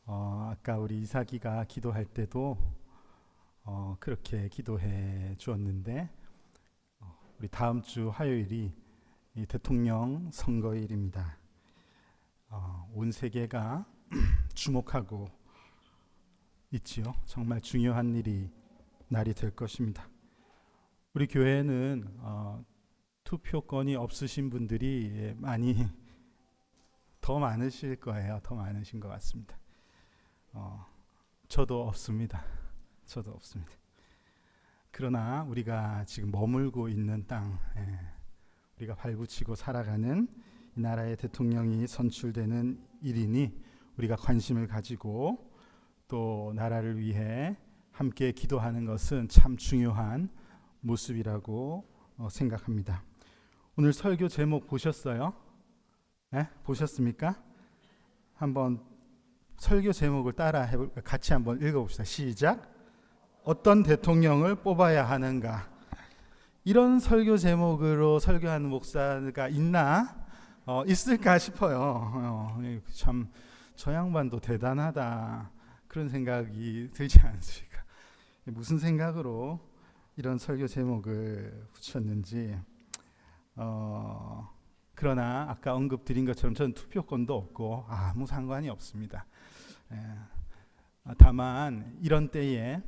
아까 우리 이삭이가 기도할 때도 그렇게 기도해 주었는데 우리 다음 주 화요일이 이 대통령 선거일입니다. 온 세계가 주목하고 있지요. 정말 중요한 날이 될 것입니다. 우리 교회는 투표권이 없으신 분들이 많이 더 많으실 거예요. 더 많으신 것 같습니다. 저도 없습니다. 그러나 우리가 지금 머물고 있는 땅, 우리가 발붙이고 살아가는 이 나라의 대통령이 선출되는 일이니 우리가 관심을 가지고 또 나라를 위해 함께 기도하는 것은 참 중요한 모습이라고 생각합니다. 오늘 설교 제목 보셨어요? 보셨습니까? 한번 설교 제목을 따라 해볼까? 같이 한번 읽어봅시다. 시작. 어떤 대통령을 뽑아야 하는가? 이런 설교 제목으로 설교하는 목사가 있을까 싶어요. 참 저 양반도 대단하다 그런 생각이 들지 않습니까? 무슨 생각으로 이런 설교 제목을 붙였는지. 그러나 아까 언급드린 것처럼 저는 투표권도 없고 아무 상관이 없습니다. 다만 이런 때에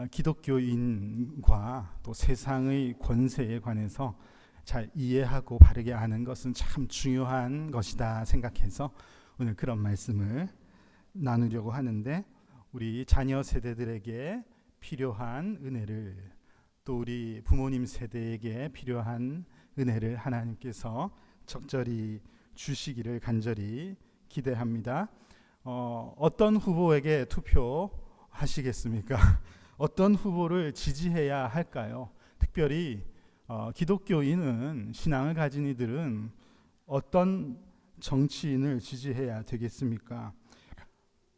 기독교인과 또 세상의 권세에 관해서 잘 이해하고 바르게 아는 것은 참 중요한 것이다 생각해서 오늘 그런 말씀을 나누려고 하는데, 우리 자녀 세대들에게 필요한 은혜를, 또 우리 부모님 세대에게 필요한 은혜를 하나님께서 적절히 주시기를 간절히 기대합니다. 어떤 후보에게 투표하시겠습니까? 어떤 후보를 지지해야 할까요? 특별히 기독교인은, 신앙을 가진 이들은 어떤 정치인을 지지해야 되겠습니까?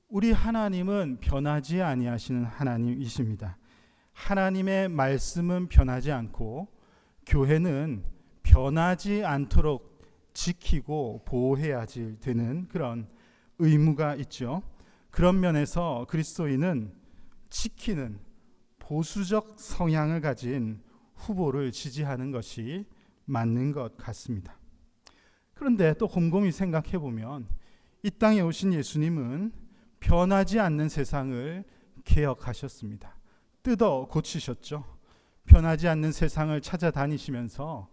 우리 하나님은 변하지 아니하시는 하나님이십니다. 하나님의 말씀은 변하지 않고 교회는 변하지 않도록 지키고 보호해야 되는 그런 의무가 있죠. 그런 면에서 그리스도인은 지키는 보수적 성향을 가진 후보를 지지하는 것이 맞는 것 같습니다. 그런데 또 곰곰이 생각해 보면 이 땅에 오신 예수님은 변하지 않는 세상을 개혁하셨습니다. 뜯어 고치셨죠. 변하지 않는 세상을 찾아다니시면서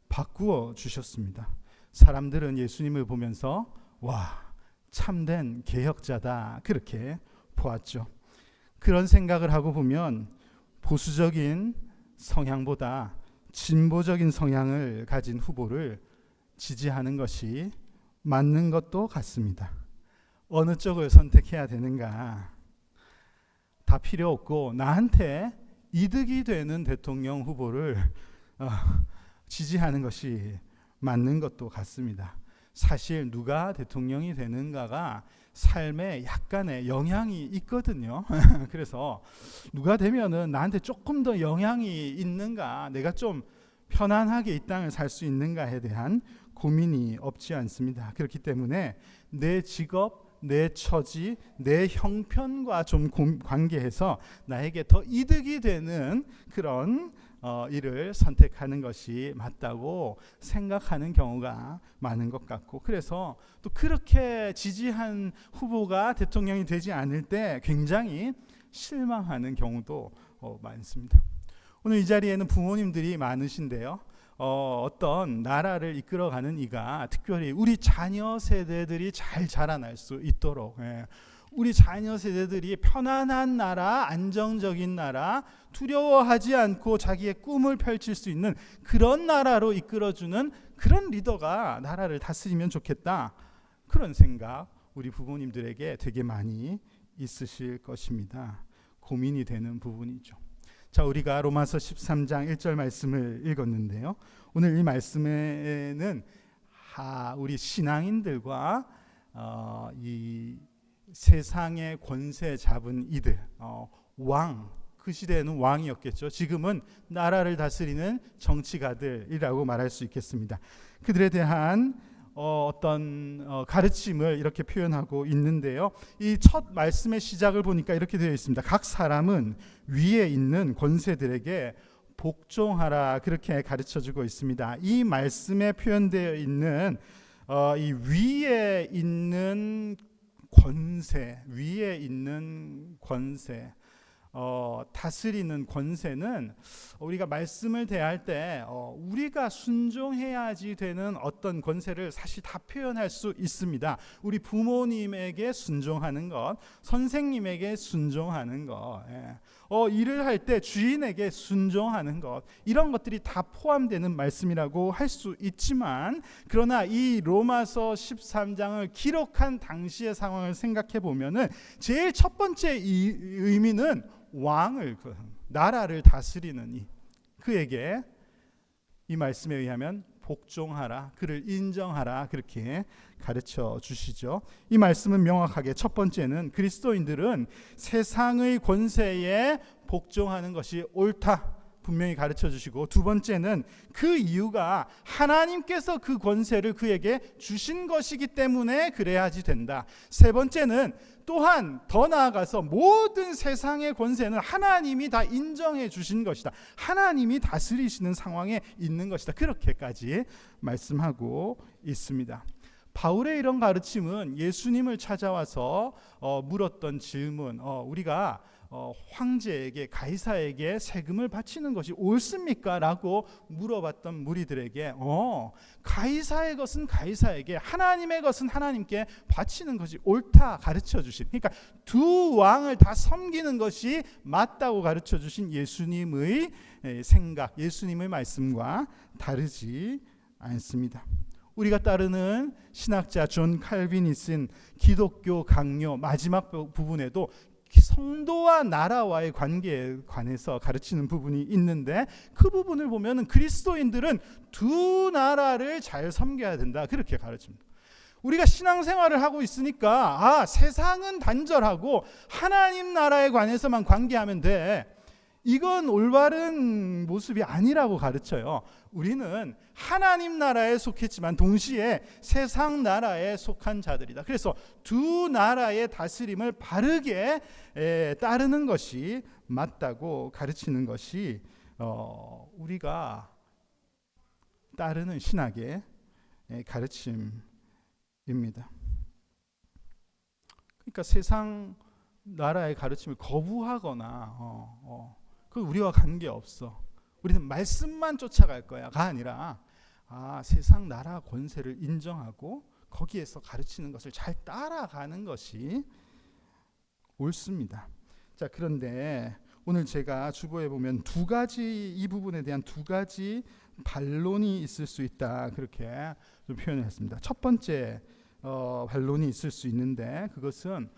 바꾸어 주셨습니다. 사람들은 예수님을 보면서 와, 참된 개혁자다 그렇게 보았죠. 그런 생각을 하고 보면 보수적인 성향보다 진보적인 성향을 가진 후보를 지지하는 것이 맞는 것도 같습니다. 어느 쪽을 선택해야 되는가? 다 필요 없고 나한테 이득이 되는 대통령 후보를 지지하는 것이 맞는 것도 같습니다. 사실 누가 대통령이 되는가가 삶에 약간의 영향이 있거든요. 그래서 누가 되면은 나한테 조금 더 영향이 있는가, 내가 좀 편안하게 이 땅을 살 수 있는가에 대한 고민이 없지 않습니다. 그렇기 때문에 내 직업, 내 처지, 내 형편과 좀 관계해서 나에게 더 이득이 되는 그런 일을 선택하는 것이 맞다고 생각하는 경우가 많은 것 같고, 그래서 또 그렇게 지지한 후보가 대통령이 되지 않을 때 굉장히 실망하는 경우도 많습니다. 오늘 이 자리에는 부모님들이 많으신데요. 어떤 나라를 이끌어가는 이가 특별히 우리 자녀 세대들이 잘 자라날 수 있도록, 우리 자녀 세대들이 편안한 나라, 안정적인 나라, 두려워하지 않고 자기의 꿈을 펼칠 수 있는 그런 나라로 이끌어주는 그런 리더가 나라를 다스리면 좋겠다, 그런 생각 우리 부모님들에게 되게 많이 있으실 것입니다. 고민이 되는 부분이죠. 자, 우리가 로마서 13장 1절 말씀을 읽었는데요. 오늘 이 말씀에는 우리 신앙인들과 이 세상의 권세 잡은 이들, 그 시대에는 왕이었겠죠. 지금은 나라를 다스리는 정치가들이라고 말할 수 있겠습니다. 그들에 대한 어떤 가르침을 이렇게 표현하고 있는데요. 이 첫 말씀의 시작을 보니까 이렇게 되어 있습니다. 각 사람은 위에 있는 권세들에게 복종하라, 그렇게 가르쳐주고 있습니다. 이 말씀에 표현되어 있는 이 위에 있는 권세, 위에 있는 권세, 다스리는 권세는 우리가 말씀을 대할 때 우리가 순종해야지 되는 어떤 권세를 사실 다 표현할 수 있습니다. 우리 부모님에게 순종하는 것, 선생님에게 순종하는 것, 일을 할 때 주인에게 순종하는 것, 이런 것들이 다 포함되는 말씀이라고 할 수 있지만, 그러나 이 로마서 13장을 기록한 당시의 상황을 생각해 보면은 제일 첫 번째 이 의미는 왕을, 나라를 다스리는 그에게 이 말씀에 의하면 복종하라, 그를 인정하라, 그렇게 가르쳐 주시죠. 이 말씀은 명확하게 첫 번째는 그리스도인들은 세상의 권세에 복종하는 것이 옳다, 분명히 가르쳐 주시고, 두 번째는 그 이유가 하나님께서 그 권세를 그에게 주신 것이기 때문에 그래야지 된다. 세 번째는 또한 더 나아가서 모든 세상의 권세는 하나님이 다 인정해 주신 것이다, 하나님이 다스리시는 상황에 있는 것이다, 그렇게까지 말씀하고 있습니다. 바울의 이런 가르침은 예수님을 찾아와서 물었던 질문, 우리가 황제에게, 가이사에게 세금을 바치는 것이 옳습니까? 라고 물어봤던 무리들에게 가이사의 것은 가이사에게, 하나님의 것은 하나님께 바치는 것이 옳다 가르쳐 주신, 그러니까 두 왕을 다 섬기는 것이 맞다고 가르쳐 주신 예수님의 생각, 예수님의 말씀과 다르지 않습니다. 우리가 따르는 신학자 존 칼빈이 쓴 기독교 강요 마지막 부분에도 성도와 나라와의 관계에 관해서 가르치는 부분이 있는데, 그 부분을 보면 그리스도인들은 두 나라를 잘 섬겨야 된다, 그렇게 가르칩니다. 우리가 신앙생활을 하고 있으니까 세상은 단절하고 하나님 나라에 관해서만 관계하면 돼, 이건 올바른 모습이 아니라고 가르쳐요. 우리는 하나님 나라에 속했지만 동시에 세상 나라에 속한 자들이다. 그래서 두 나라의 다스림을 바르게 따르는 것이 맞다고 가르치는 것이 우리가 따르는 신학의 가르침입니다. 그러니까 세상 나라의 가르침을 거부하거나 그 우리와 관계없어, 우리는 말씀만 쫓아갈 거야가 아니라 세상 나라 권세를 인정하고 거기에서 가르치는 것을 잘 따라가는 것이 옳습니다. 자, 그런데 오늘 제가 주보에 보면 두 가지, 이 부분에 대한 두 가지 반론이 있을 수 있다, 그렇게 좀 표현을 했습니다. 첫 번째 반론이 있을 수 있는데, 그것은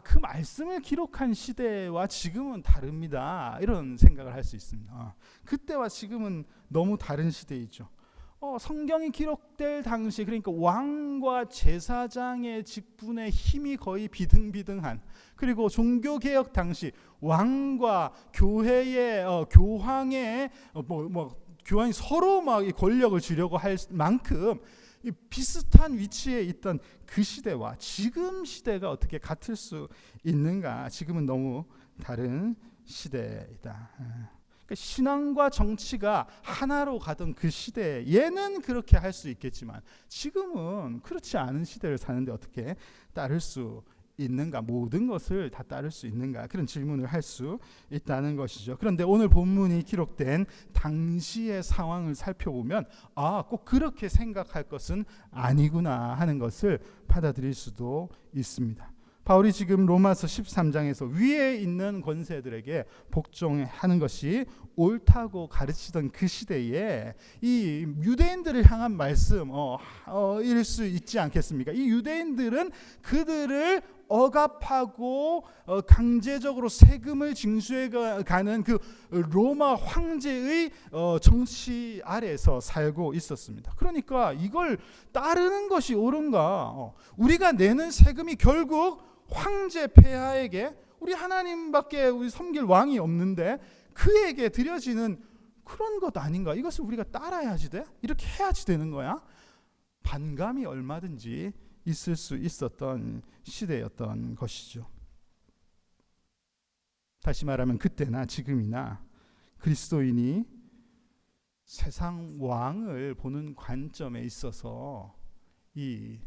그 말씀을 기록한 시대와 지금은 다릅니다, 이런 생각을 할 수 있습니다. 그때와 지금은 너무 다른 시대이죠. 성경이 기록될 당시, 그러니까 왕과 제사장의 직분의 힘이 거의 비등비등한, 그리고 종교개혁 당시 왕과 교회의 교황의 교황이 서로 막 권력을 주려고 할 만큼 비슷한 위치에 있던 그 시대와 지금 시대가 어떻게 같을 수 있는가? 지금은 너무 다른 시대이다. 그러니까 신앙과 정치가 하나로 가던 그 시대에 얘는 그렇게 할 수 있겠지만 지금은 그렇지 않은 시대를 사는데 어떻게 따를 수 있는가? 모든 것을 다 따를 수 있는가? 그런 질문을 할 수 있다는 것이죠. 그런데 오늘 본문이 기록된 당시의 상황을 살펴보면 꼭 그렇게 생각할 것은 아니구나 하는 것을 받아들일 수도 있습니다. 바울이 지금 로마서 13장에서 위에 있는 권세들에게 복종하는 것이 옳다고 가르치던 그 시대에 이 유대인들을 향한 말씀일 수 있지 않겠습니까? 이 유대인들은 그들을 억압하고 강제적으로 세금을 징수해 가는 그 로마 황제의 정치 아래에서 살고 있었습니다. 그러니까 이걸 따르는 것이 옳은가? 우리가 내는 세금이 결국 황제 폐하에게, 우리 하나님밖에 우리 섬길 왕이 없는데 그에게 드려지는 그런 것 아닌가? 이것을 우리가 따라야지 돼? 이렇게 해야지 되는 거야? 반감이 얼마든지 있을 수 있었던 시대였던 것이죠. 다시 말하면 그때나 지금이나 그리스도인이 세상 왕을 보는 관점에 있어서 이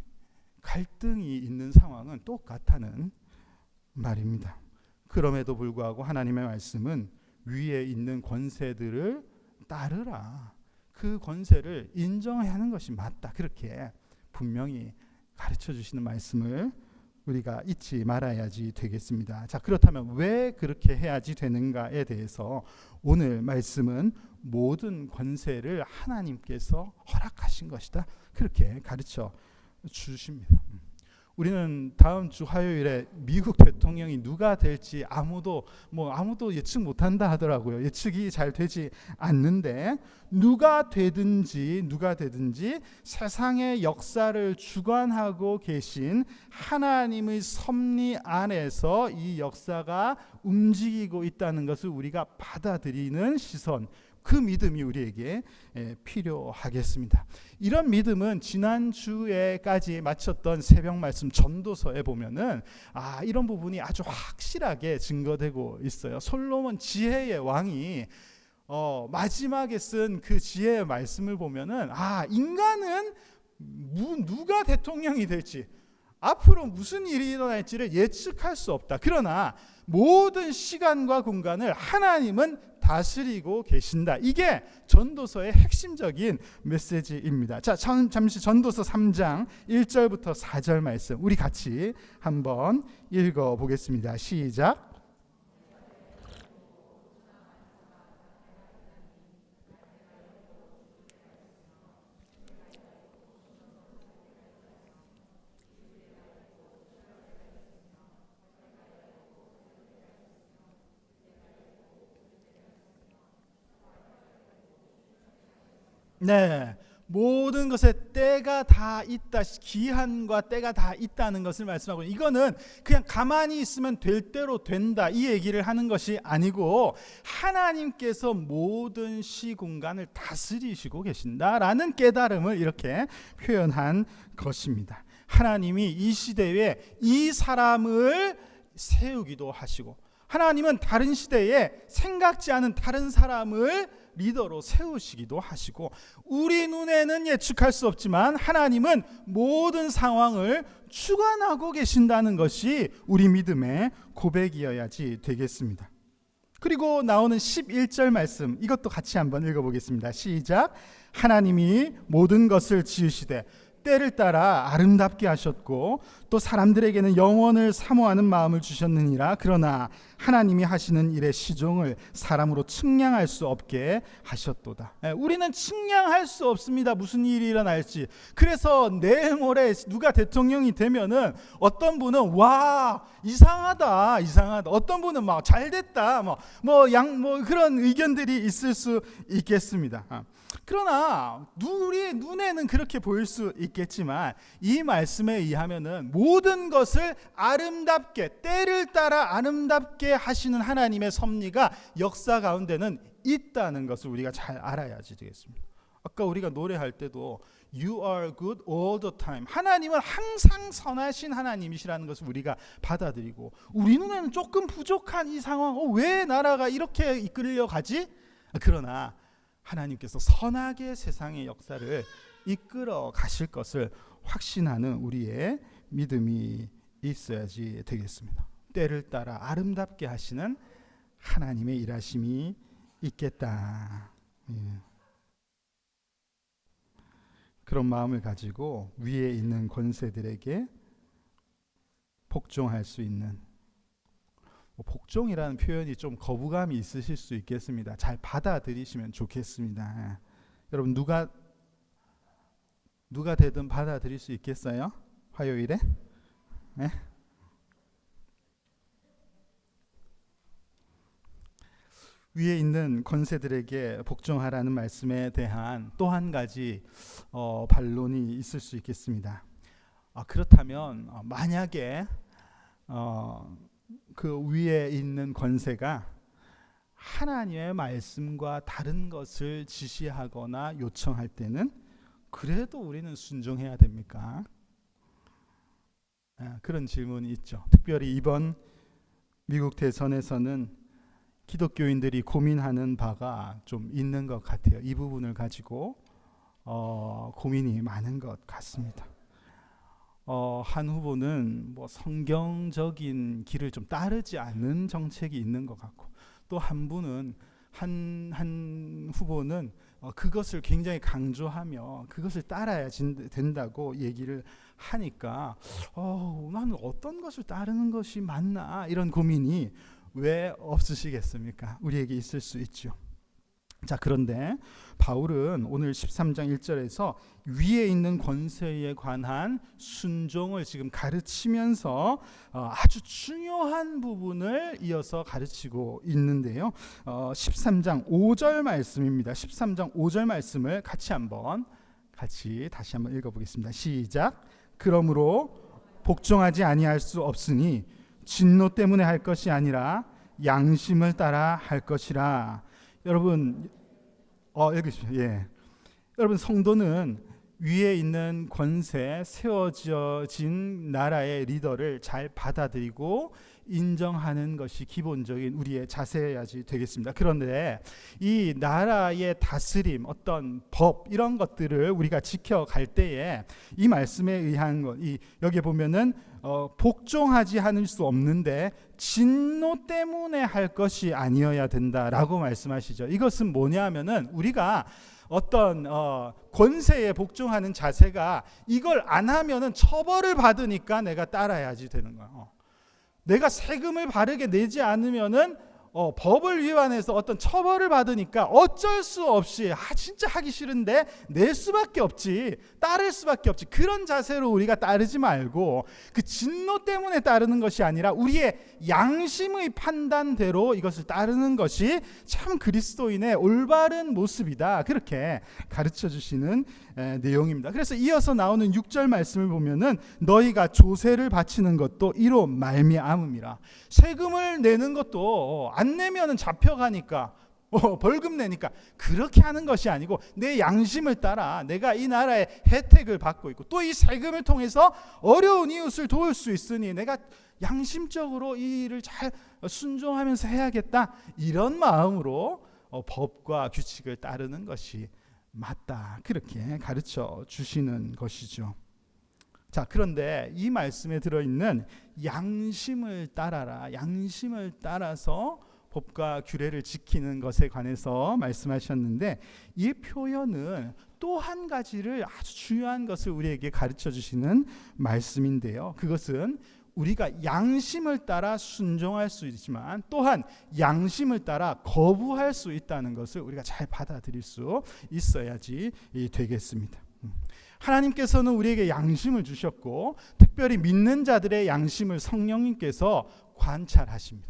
갈등이 있는 상황은 똑같다는 말입니다. 그럼에도 불구하고 하나님의 말씀은 위에 있는 권세들을 따르라, 그 권세를 인정해야 하는 것이 맞다, 그렇게 분명히 가르쳐 주시는 말씀을 우리가 잊지 말아야지 되겠습니다. 자, 그렇다면 왜 그렇게 해야지 되는가에 대해서 오늘 말씀은 모든 권세를 하나님께서 허락하신 것이다, 그렇게 가르쳐 주십니다. 우리는 다음 주 화요일에 미국 대통령이 누가 될지 아무도 예측 못한다 하더라고요. 예측이 잘 되지 않는데 누가 되든지 세상의 역사를 주관하고 계신 하나님의 섭리 안에서 이 역사가 움직이고 있다는 것을 우리가 받아들이는 시선, 그 믿음이 우리에게 필요하겠습니다. 이런 믿음은 지난주에까지 마쳤던 새벽 말씀 전도서에 보면은 이런 부분이 아주 확실하게 증거되고 있어요. 솔로몬 지혜의 왕이 마지막에 쓴 그 지혜의 말씀을 보면은 인간은 누가 대통령이 될지, 앞으로 무슨 일이 일어날지를 예측할 수 없다. 그러나 모든 시간과 공간을 하나님은 다스리고 계신다. 이게 전도서의 핵심적인 메시지입니다. 자, 잠시 전도서 3장 1절부터 4절 말씀 우리 같이 한번 읽어보겠습니다. 시작. 네, 모든 것에 때가 다 있다, 기한과 때가 다 있다는 것을 말씀하고, 이거는 그냥 가만히 있으면 될 대로 된다, 이 얘기를 하는 것이 아니고 하나님께서 모든 시공간을 다스리시고 계신다라는 깨달음을 이렇게 표현한 것입니다. 하나님이 이 시대에 이 사람을 세우기도 하시고, 하나님은 다른 시대에 생각지 않은 다른 사람을 리더로 세우시기도 하시고, 우리 눈에는 예측할 수 없지만 하나님은 모든 상황을 주관하고 계신다는 것이 우리 믿음의 고백이어야지 되겠습니다. 그리고 나오는 11절 말씀, 이것도 같이 한번 읽어보겠습니다. 시작. 하나님이 모든 것을 지으시되 때를 따라 아름답게 하셨고 또 사람들에게는 영원을 사모하는 마음을 주셨느니라. 그러나 하나님이 하시는 일의 시종을 사람으로 측량할 수 없게 하셨도다. 우리는 측량할 수 없습니다, 무슨 일이 일어날지. 그래서 내일 모레 누가 대통령이 되면은 어떤 분은 와 이상하다, 어떤 분은 막 잘됐다, 그런 의견들이 있을 수 있겠습니다. 그러나 우리 눈에는 그렇게 보일 수 있겠지만 이 말씀에 의하면은 모든 것을 아름답게, 때를 따라 아름답게 하시는 하나님의 섭리가 역사 가운데는 있다는 것을 우리가 잘 알아야지 되겠습니다. 아까 우리가 노래할 때도 You are good all the time, 하나님은 항상 선하신 하나님이시라는 것을 우리가 받아들이고, 우리 눈에는 조금 부족한 이 상황, 왜 나라가 이렇게 이끌려 가지? 그러나 하나님께서 선하게 세상의 역사를 이끌어 가실 것을 확신하는 우리의 믿음이 있어야지 되겠습니다. 때를 따라 아름답게 하시는 하나님의 일하심이 있겠다. 그런 마음을 가지고 위에 있는 권세들에게 복종할 수 있는, 복종이라는 표현이 좀 거부감이 있으실 수 있겠습니다. 잘 받아들이시면 좋겠습니다. 여러분 누가 되든 받아들일 수 있겠어요? 화요일에? 네? 위에 있는 권세들에게 복종하라는 말씀에 대한 또 한 가지 반론이 있을 수 있겠습니다. 그렇다면 만약에 그 위에 있는 권세가 하나님의 말씀과 다른 것을 지시하거나 요청할 때는 그래도 우리는 순종해야 됩니까? 그런 질문이 있죠. 특별히 이번 미국 대선에서는 기독교인들이 고민하는 바가 좀 있는 것 같아요. 이 부분을 가지고 고민이 많은 것 같습니다. 한 후보는 뭐 성경적인 길을 좀 따르지 않는 정책이 있는 것 같고, 또 한 분은 한 후보는 그것을 굉장히 강조하며 그것을 따라야 된다고 얘기를 하니까 나는 어떤 것을 따르는 것이 맞나, 이런 고민이 왜 없으시겠습니까? 우리에게 있을 수 있죠. 자, 그런데 바울은 오늘 13장 1절에서 위에 있는 권세에 관한 순종을 지금 가르치면서 아주 중요한 부분을 이어서 가르치고 있는데요. 13장 5절 말씀입니다. 13장 5절 말씀을 다시 한번 읽어보겠습니다. 시작. 그러므로 복종하지 아니할 수 없으니 진노 때문에 할 것이 아니라 양심을 따라 할 것이라. 여러분, 읽으십시오. 여러분, 성도는 위에 있는 권세, 세워진 나라의 리더를 잘 받아들이고 인정하는 것이 기본적인 우리의 자세야지 되겠습니다. 그런데 이 나라의 다스림, 어떤 법, 이런 것들을 우리가 지켜갈 때에 이 말씀에 의한 것, 여기에 보면은 복종하지 않을 수 없는데 진노 때문에 할 것이 아니어야 된다라고 말씀하시죠. 이것은 뭐냐면은 우리가 어떤 권세에 복종하는 자세가 이걸 안 하면은 처벌을 받으니까 내가 따라야지 되는 거야. 내가 세금을 바르게 내지 않으면은 법을 위반해서 어떤 처벌을 받으니까 어쩔 수 없이 진짜 하기 싫은데 낼 수밖에 없지, 따를 수밖에 없지. 그런 자세로 우리가 따르지 말고 그 진노 때문에 따르는 것이 아니라 우리의 양심의 판단대로 이것을 따르는 것이 참 그리스도인의 올바른 모습이다, 그렇게 가르쳐 주시는 내용입니다. 그래서 이어서 나오는 6절 말씀을 보면은 너희가 조세를 바치는 것도 이로 말미암음이라. 세금을 내는 것도 안 내면은 잡혀가니까 벌금 내니까 그렇게 하는 것이 아니고 내 양심을 따라 내가 이 나라의 혜택을 받고 있고 또 이 세금을 통해서 어려운 이웃을 도울 수 있으니 내가 양심적으로 이 일을 잘 순종하면서 해야겠다, 이런 마음으로 법과 규칙을 따르는 것이 맞다, 그렇게 가르쳐 주시는 것이죠. 자, 그런데 이 말씀에 들어있는 양심을 따라라, 양심을 따라서 법과 규례를 지키는 것에 관해서 말씀하셨는데, 이 표현은 또 한 가지를 아주 중요한 것을 우리에게 가르쳐 주시는 말씀인데요. 그것은 우리가 양심을 따라 순종할 수 있지만 또한 양심을 따라 거부할 수 있다는 것을 우리가 잘 받아들일 수 있어야지 되겠습니다. 하나님께서는 우리에게 양심을 주셨고 특별히 믿는 자들의 양심을 성령님께서 관찰하십니다.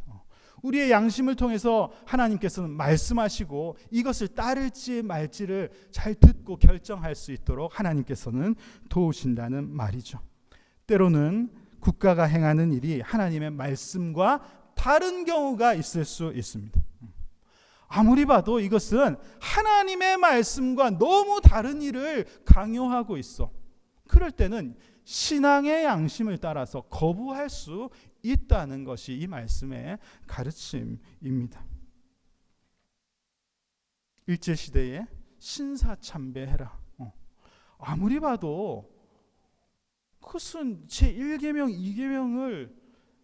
우리의 양심을 통해서 하나님께서는 말씀하시고 이것을 따를지 말지를 잘 듣고 결정할 수 있도록 하나님께서는 도우신다는 말이죠. 때로는 국가가 행하는 일이 하나님의 말씀과 다른 경우가 있을 수 있습니다. 아무리 봐도 이것은 하나님의 말씀과 너무 다른 일을 강요하고 있어. 그럴 때는 신앙의 양심을 따라서 거부할 수 있다는 것이 이 말씀의 가르침입니다. 일제시대에 신사참배해라. 아무리 봐도 그것은 제1계명, 2계명을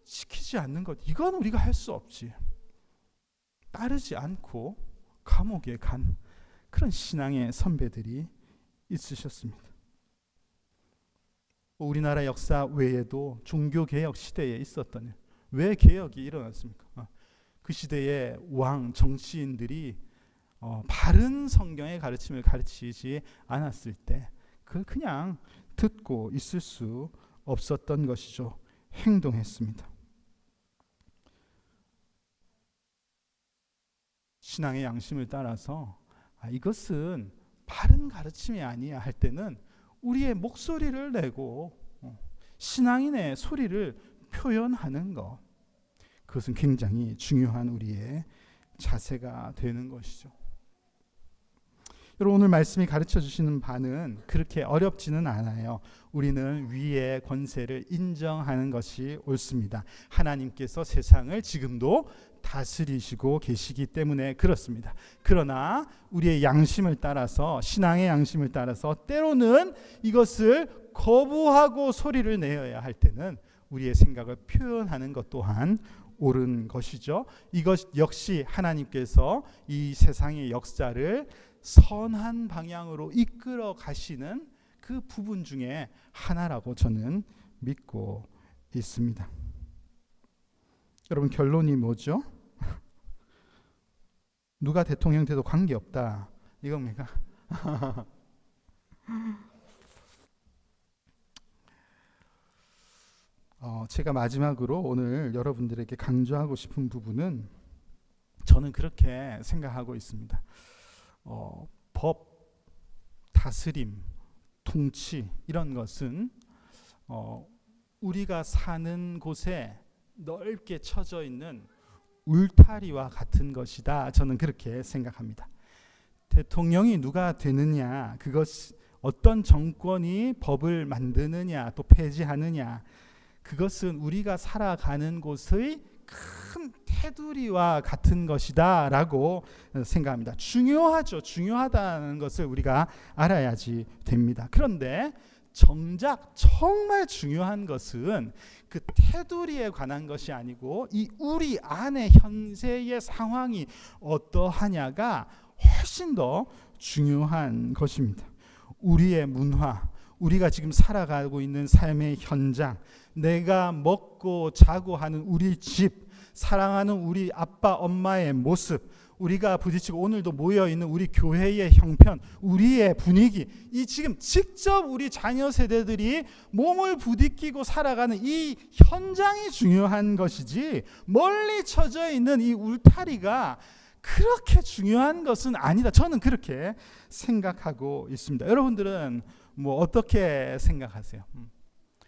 지키지 않는 것, 이건 우리가 할 수 없지. 따르지 않고 감옥에 간 그런 신앙의 선배들이 있으셨습니다. 우리나라 역사 외에도 종교개혁 시대에 있었던 일, 왜 개혁이 일어났습니까? 그 시대의 왕, 정치인들이 바른 성경의 가르침을 가르치지 않았을 때 그걸 그냥 듣고 있을 수 없었던 것이죠. 행동했습니다. 신앙의 양심을 따라서 이것은 바른 가르침이 아니야 할 때는 우리의 목소리를 내고 신앙인의 소리를 표현하는 것, 그것은 굉장히 중요한 우리의 자세가 되는 것이죠. 여러분, 오늘 말씀이 가르쳐 주시는 바는 그렇게 어렵지는 않아요. 우리는 위의 권세를 인정하는 것이 옳습니다. 하나님께서 세상을 지금도 다스리시고 계시기 때문에 그렇습니다. 그러나 우리의 양심을 따라서, 신앙의 양심을 따라서 때로는 이것을 거부하고 소리를 내어야 할 때는 우리의 생각을 표현하는 것 또한 옳은 것이죠. 이것 역시 하나님께서 이 세상의 역사를 선한 방향으로 이끌어 가시는 그 부분 중에 하나라고 저는 믿고 있습니다. 여러분, 결론이 뭐죠? 누가 대통령 돼도 관계없다, 이겁니까? 제가 마지막으로 오늘 여러분들에게 강조하고 싶은 부분은, 저는 그렇게 생각하고 있습니다. 법, 다스림, 통치, 이런 것은 우리가 사는 곳에 넓게 쳐져 있는 울타리와 같은 것이다. 저는 그렇게 생각합니다. 대통령이 누가 되느냐, 그것 어떤 정권이 법을 만드느냐 또 폐지하느냐, 그것은 우리가 살아가는 곳의 큰 테두리와 같은 것이다 라고 생각합니다. 중요하죠. 중요하다는 것을 우리가 알아야지 됩니다. 그런데 정작 정말 중요한 것은 그 테두리에 관한 것이 아니고 이 우리 안의 현재의 상황이 어떠하냐가 훨씬 더 중요한 것입니다. 우리의 문화, 우리가 지금 살아가고 있는 삶의 현장, 내가 먹고 자고 하는 우리 집, 사랑하는 우리 아빠 엄마의 모습, 우리가 부딪히고 오늘도 모여있는 우리 교회의 형편, 우리의 분위기, 이 지금 직접 우리 자녀 세대들이 몸을 부딪히고 살아가는 이 현장이 중요한 것이지, 멀리 쳐져 있는 이 울타리가 그렇게 중요한 것은 아니다. 저는 그렇게 생각하고 있습니다. 여러분들은 뭐 어떻게 생각하세요?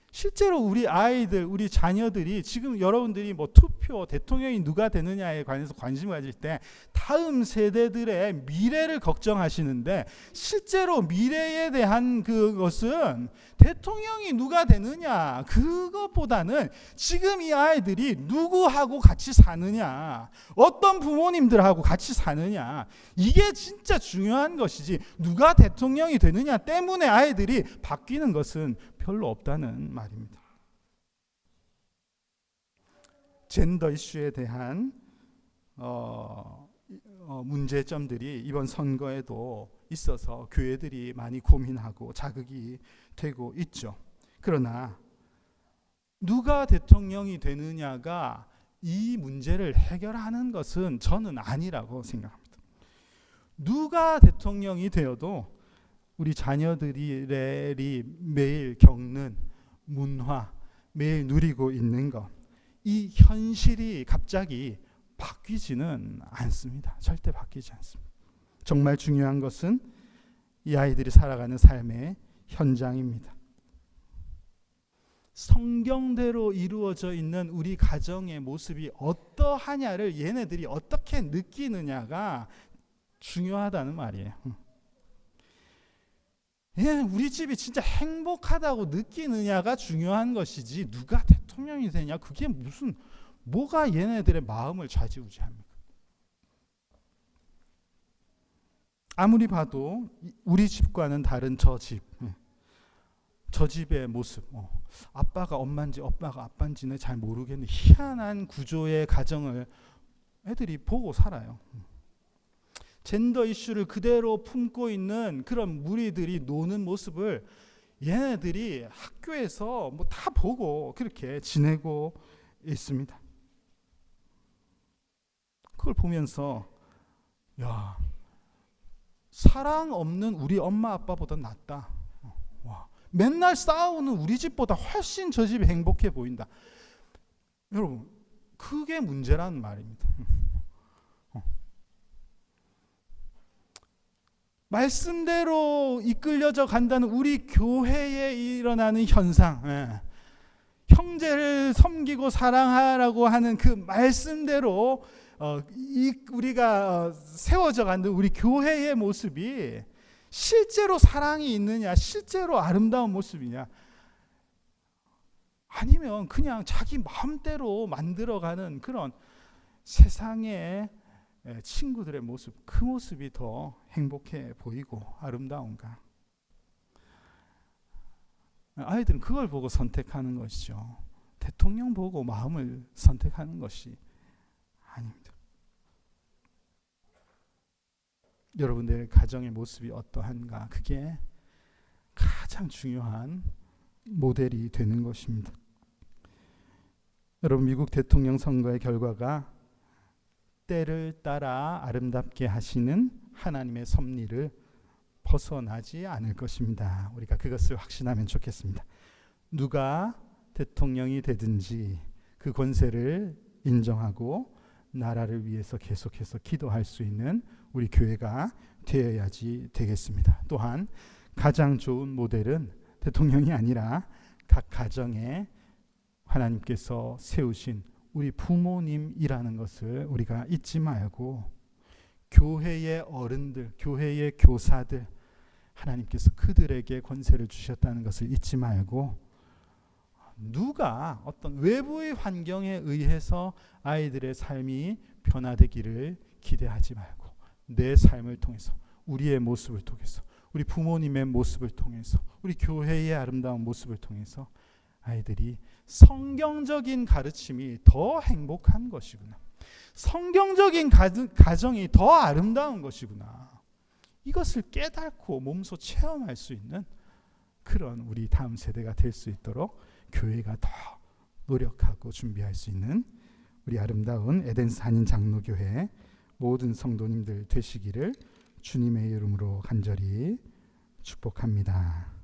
실제로 우리 아이들, 우리 자녀들이 지금 여러분들이 뭐 투표, 대통령이 누가 되느냐에 관해서 관심을 가질 때 다음 세대들의 미래를 걱정하시는데, 실제로 미래에 대한 그것은 대통령이 누가 되느냐, 그것보다는 지금 이 아이들이 누구하고 같이 사느냐, 어떤 부모님들하고 같이 사느냐, 이게 진짜 중요한 것이지, 누가 대통령이 되느냐 때문에 아이들이 바뀌는 것은 별로 없다는 말입니다. 젠더 이슈에 대한 문제점들이 이번 선거에도 있어서 교회들이 많이 고민하고 자극이 되고 있죠. 그러나 누가 대통령이 되느냐가 이 문제를 해결하는 것은 저는 아니라고 생각합니다. 누가 대통령이 되어도 우리 자녀들이 매일 겪는 문화, 매일 누리고 있는 것, 이 현실이 갑자기 바뀌지는 않습니다. 절대 바뀌지 않습니다. 정말 중요한 것은 이 아이들이 살아가는 삶의 현장입니다. 성경대로 이루어져 있는 우리 가정의 모습이 어떠하냐를 얘네들이 어떻게 느끼느냐가 중요하다는 말이에요. 우리 집이 진짜 행복하다고 느끼느냐가 중요한 것이지, 누가 대통령이 되냐, 그게 뭐가 얘네들의 마음을 좌지우지합니까? 아무리 봐도 우리 집과는 다른 저 집의 모습, 아빠가 엄마인지 엄마가 아빠인지는 잘 모르겠는데 희한한 구조의 가정을 애들이 보고 살아요. 젠더 이슈를 그대로 품고 있는 그런 무리들이 노는 모습을 얘네들이 학교에서 뭐 다 보고 그렇게 지내고 있습니다. 그걸 보면서, 야, 사랑 없는 우리 엄마 아빠보다 낫다. 와, 맨날 싸우는 우리 집보다 훨씬 저 집이 행복해 보인다. 여러분, 그게 문제라는 말입니다. 말씀대로 이끌려져 간다는 우리 교회에 일어나는 현상, 형제를 섬기고 사랑하라고 하는 그 말씀대로 우리가 세워져 가는 우리 교회의 모습이 실제로 사랑이 있느냐, 실제로 아름다운 모습이냐, 아니면 그냥 자기 마음대로 만들어가는 그런 세상의 친구들의 모습, 그 모습이 더 행복해 보이고 아름다운가? 아이들은 그걸 보고 선택하는 것이죠. 대통령 보고 마음을 선택하는 것이 아닙니다. 여러분들의 가정의 모습이 어떠한가? 그게 가장 중요한 모델이 되는 것입니다. 여러분, 미국 대통령 선거의 결과가 때를 따라 아름답게 하시는 하나님의 섭리를 벗어나지 않을 것입니다. 우리가 그것을 확신하면 좋겠습니다. 누가 대통령이 되든지 그 권세를 인정하고 나라를 위해서 계속해서 기도할 수 있는 우리 교회가 되어야지 되겠습니다. 또한 가장 좋은 모델은 대통령이 아니라 각 가정에 하나님께서 세우신 우리 부모님이라는 것을 우리가 잊지 말고, 교회의 어른들, 교회의 교사들, 하나님께서 그들에게 권세를 주셨다는 것을 잊지 말고, 누가 어떤 외부의 환경에 의해서 아이들의 삶이 변화되기를 기대하지 말고, 내 삶을 통해서, 우리의 모습을 통해서, 우리 부모님의 모습을 통해서, 우리 교회의 아름다운 모습을 통해서 아이들이 성경적인 가르침이 더 행복한 것이구나, 성경적인 가정이 더 아름다운 것이구나, 이것을 깨닫고 몸소 체험할 수 있는 그런 우리 다음 세대가 될 수 있도록 교회가 더 노력하고 준비할 수 있는 우리 아름다운 에덴스 한인 장로교회 모든 성도님들 되시기를 주님의 이름으로 간절히 축복합니다.